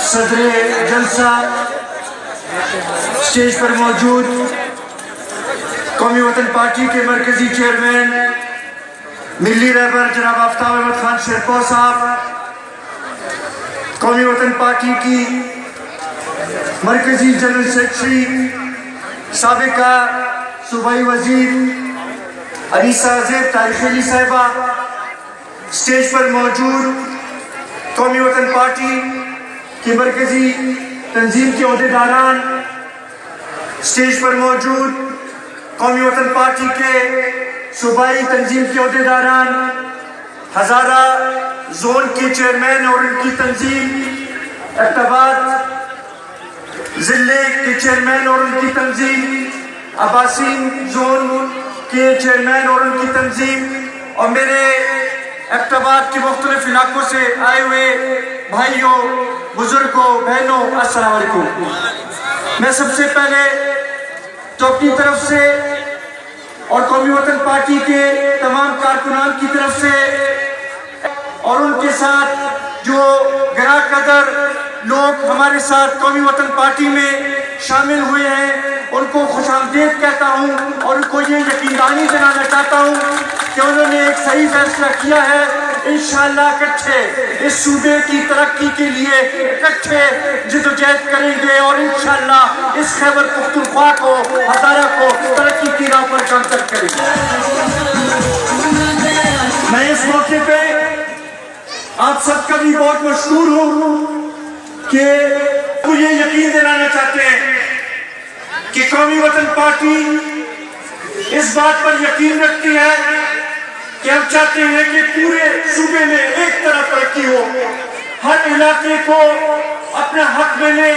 صدر جلسہ اسٹیج پر موجود قومی وطن پارٹی کے مرکزی چیئرمین ملی رہبر جناب آفتاب احمد خان شیرپور صاحب، قومی وطن پارٹی کی مرکزی جنرل سیکرٹری سابقہ صوبائی وزیر انیسہ زیب تاریخ علی صاحبہ، اسٹیج پر موجود قومی وطن پارٹی کی مرکزی تنظیم کے عہدیداران، اسٹیج پر موجود قومی وطن پارٹی کے صوبائی تنظیم کے عہدیداران، ہزارہ زون کے چیئرمین اور ان کی تنظیم، ارتباط ضلع کے چیئرمین اور ان کی تنظیم، عباسین زون کے چیئرمین اور ان کی تنظیم، اور میرے ارتباط کے مختلف علاقوں سے آئے ہوئے بھائیوں، بزرگوں، بہنوں، السلام علیکم۔ میں سب سے پہلے تو اپنی طرف سے اور قومی وطن پارٹی کے تمام کارکنان کی طرف سے اور ان کے ساتھ جو گراں قدر لوگ ہمارے ساتھ قومی وطن پارٹی میں شامل ہوئے ہیں، ان کو خوش آمدید کہتا ہوں اور ان کو یہ یقین دہانی دلانا چاہتا ہوں کہ انہوں نے ایک صحیح فیصلہ کیا ہے۔ انشاءاللہ اکٹھے اس صوبے کی ترقی کے لیے اکٹھے جدوجہد کریں گے اور انشاءاللہ اس خیبر پختونخوا کو، ہزارہ کو ترقی کی راہ پر گامزن کریں گے۔ میں اس موقع پہ آپ سب کا بھی بہت مشکور ہوں کہ وہ یہ یقین دلانا چاہتے ہیں کہ قومی وطن پارٹی اس بات پر یقین رکھتی ہے کہ ہم چاہتے ہیں کہ پورے صوبے میں ایک طرح ترقی ہو، ہر علاقے کو اپنا حق ملے،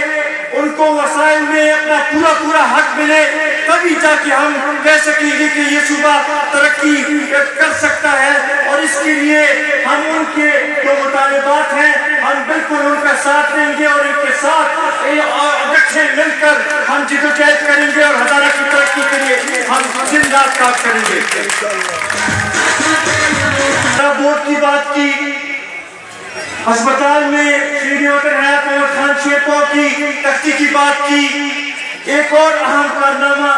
ان کو وسائل میں اپنا پورا حق ملے، تبھی جا کے ہم کہہ سکیں گے کہ یہ صوبہ ترقی کر سکتا ہے۔ اور اس کے لیے ہم ان کے جو مطالبات ہیں ہم بالکل ان کا ساتھ دیں گے اور ان کے ساتھ اکٹھے مل کر ہم جدوجہد کریں گے اور ہزارہ کی ترقی کے لیے ہم دن رات کام کریں گے۔ ووٹ کی بات کی، ہسپتال میں شہید وطن حیات احمد خان شیرپور کی تختی کی بات کی، ایک اور اہم کارنامہ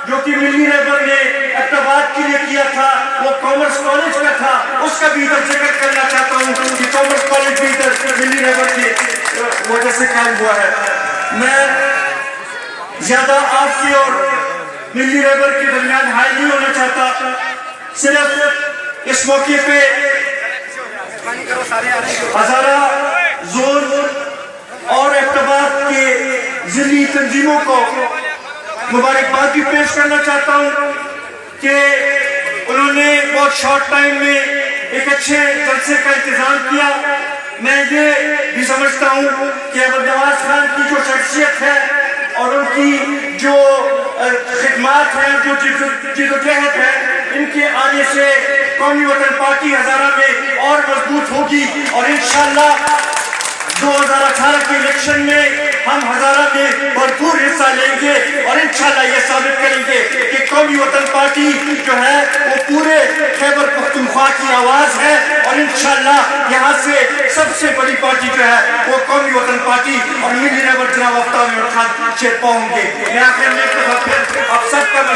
جو کہ ملی رہبر نے ارتباط کے لیے کیا تھا وہ کامرس کالج کا تھا، اس کا بھی ادھر ذکر کرنا چاہتا ہوں کہ کامرس کالج بھی ادھر ملی رہبر کی وجہ سے قائم ہوا ہے۔ میں زیادہ آپ کی اور ملی رہبر کے درمیان حائل نہیں ہونا چاہتا، صرف اس موقع پہ ہزارہ زون اور ارتباط کے ضلعی تنظیموں کو مبارکباد بھی پیش کرنا چاہتا ہوں کہ انہوں نے بہت شارٹ ٹائم میں ایک اچھے جلسے کا انتظام کیا۔ میں یہ بھی سمجھتا ہوں کہ احمد نواز خان کی جو شخصیت ہے اور ان کی جو خدمات ہیں، جو جدوجہد ہے، ان کے آنے سے قومی وطن پارٹی ہزارہ میں اور مضبوط ہوگی اور انشاءاللہ 2018 کے الیکشن میں ہم ہزارہ میں بھرپور حصہ لیں گے اور انشاءاللہ یہ ثابت کریں گے کہ قومی وطن پارٹی جو ہے وہ پورے خیبر پختونخوا کی آواز ہے اور انشاءاللہ یہاں سے سب سے بڑی پارٹی جو ہے وہ قومی وطن پارٹی اور ملی رہبر جناب آفتاب احمد خان شیرپور ہوں گے۔ میں آخر میں ایک دفعہ پھر آپ سب کا